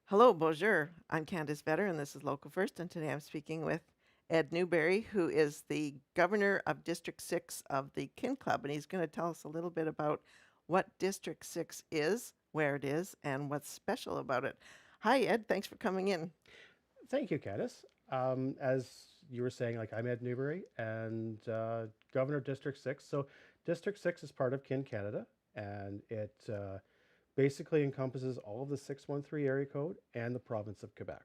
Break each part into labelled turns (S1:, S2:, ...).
S1: Hello, bonjour. I'm Candace Vetter, and this is Local First. And today I'm speaking with Ed Newbery, who is the governor of District 6 of the Kin Club. And he's going to tell us a little bit about what District 6 is, where it is, and what's special about it. Hi, Ed. Thanks for coming in.
S2: Thank you, Candace. As you were saying, like I'm Ed Newbery and Governor of District 6. So District 6 is part of Kin Canada, and it basically encompasses all of the 613 area code and the province of Quebec.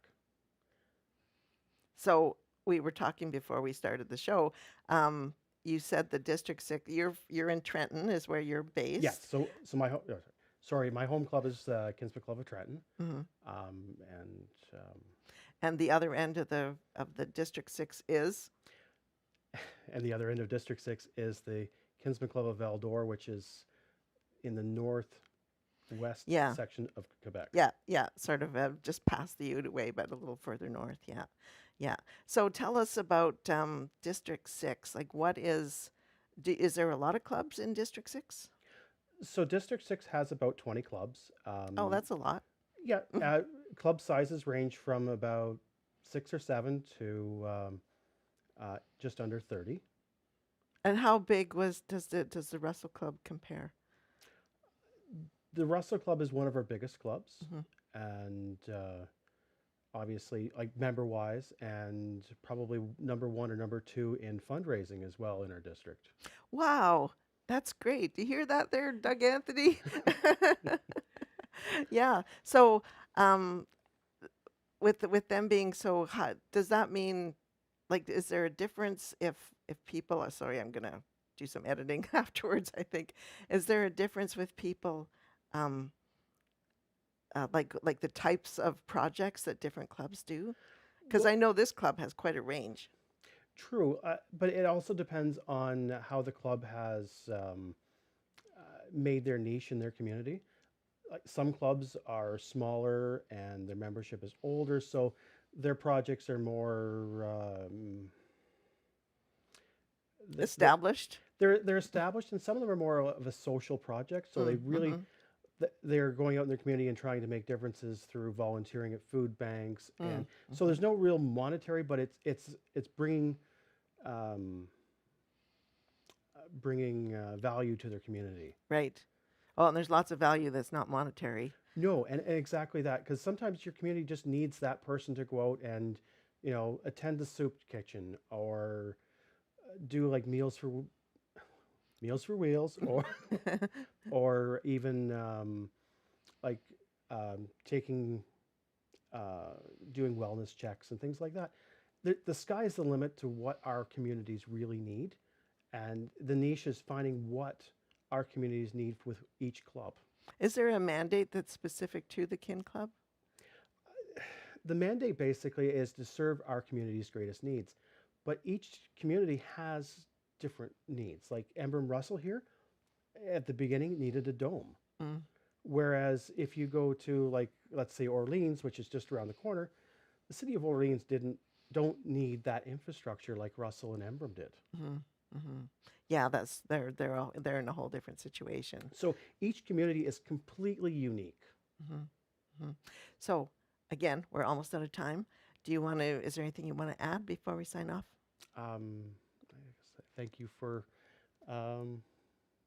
S1: So we were talking before we started the show. You said the District 6, you're in Trenton is where you're
S2: Yes,
S1: based.
S2: so sorry, my home club is Kinsman Club of Trenton,
S1: Mhm.
S2: and
S1: And the other end of the District 6 is?
S2: the other end of District 6 is the Kinsman Club of Val-d'Or, which is in the northwest
S1: Yeah.
S2: section of Quebec.
S1: Yeah, sort of just past the Outaouais, but a little further north. Yeah, yeah. So tell us about District 6. Like, is there a lot of clubs in District 6?
S2: So District 6 has about 20 clubs.
S1: Oh, that's a lot.
S2: Yeah, club sizes range from about 6 or 7 to just under 30.
S1: And how big does the Russell Club compare?
S2: The Russell Club is one of our biggest clubs,
S1: Hmm.
S2: and obviously, like member wise, and probably number one or number two in fundraising as well in our district.
S1: Wow, that's great. Do you hear that there, Doug Anthony? Yeah. So, um, with them being so hot, does that mean, like, is there a difference if people are, sorry, I'm gonna do some editing afterwards, I think. Is there a difference with people, um, like the types of projects that different clubs do? Because
S2: Well,
S1: I know this club has quite a range.
S2: true, but it also depends on how the club has made their niche in their community. Like some clubs are smaller and their membership is older, so their projects are more they're,
S1: Established.
S2: they're established, and some of them are more of a social project. So they really
S1: Mm-hmm.
S2: they're going out in their community and trying to make differences through volunteering at food banks, and so
S1: Mm-hmm.
S2: there's no real monetary, but it's um, bringing value to their community.
S1: Right. Oh, and there's lots of value that's not monetary.
S2: No, and exactly that, because sometimes your community just needs that person to go out and, attend the soup kitchen or do like Meals for Wheels, or or even like taking doing wellness checks and things like that. The sky is the limit to what our communities really need, and the niche is finding what our communities need with each club.
S1: Is there a mandate that's specific to the Kin Club?
S2: The mandate basically is to serve our community's greatest needs, but each community has different needs. Like Ember and Russell here at the beginning needed a dome.
S1: Mm.
S2: Whereas if you go to, like, let's say Orleans, which is just around the corner, the city of Orleans don't need that infrastructure like Russell and Emblem did.
S1: Mm-hmm. Mm-hmm. Yeah, they're in a whole different situation.
S2: So each community is completely unique.
S1: Mm-hmm. Mm-hmm. So again, we're almost out of time. Is there anything you want to add before we sign off?
S2: I guess thank you for um,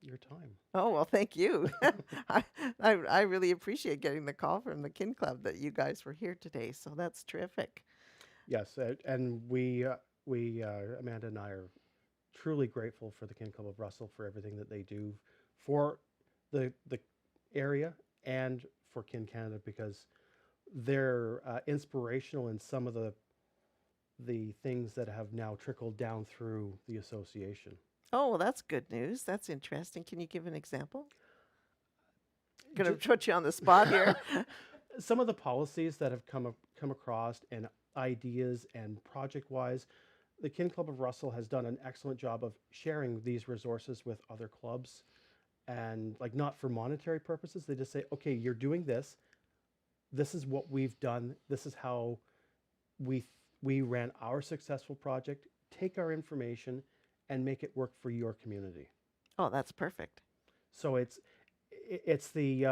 S2: your time.
S1: Oh, well, thank you. I, I really appreciate getting the call from the Kin Club that you guys were here today. So that's terrific.
S2: Yes, and Amanda and I are truly grateful for the Kin Club of Russell for everything that they do for the area and for Kin Canada, because they're inspirational in some of the things that have now trickled down through the association.
S1: Oh, well, that's good news. That's interesting. Can you give an example? Gonna
S2: Just
S1: put you on the spot here.
S2: some of the policies that have come across, and ideas, and project wise, the Kin Club of Russell has done an excellent job of sharing these resources with other clubs, and like not for monetary purposes. They just say, okay, you're doing this. This is what we've done. This is how we we ran our successful project. Take our information and make it work for your community.
S1: Oh, that's perfect.
S2: So it's the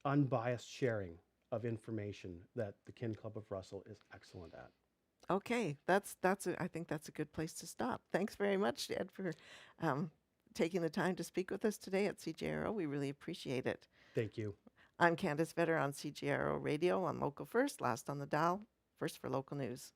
S2: unbiased sharing of information that the Kin Club of Russell is excellent at.
S1: Okay, I think that's a good place to stop. Thanks very much, Ed, for um, taking the time to speak with us today at CJRO. We really appreciate it.
S2: Thank you.
S1: I'm Candace Vetter on CJRO Radio on Local First, last on the dial, first for local news.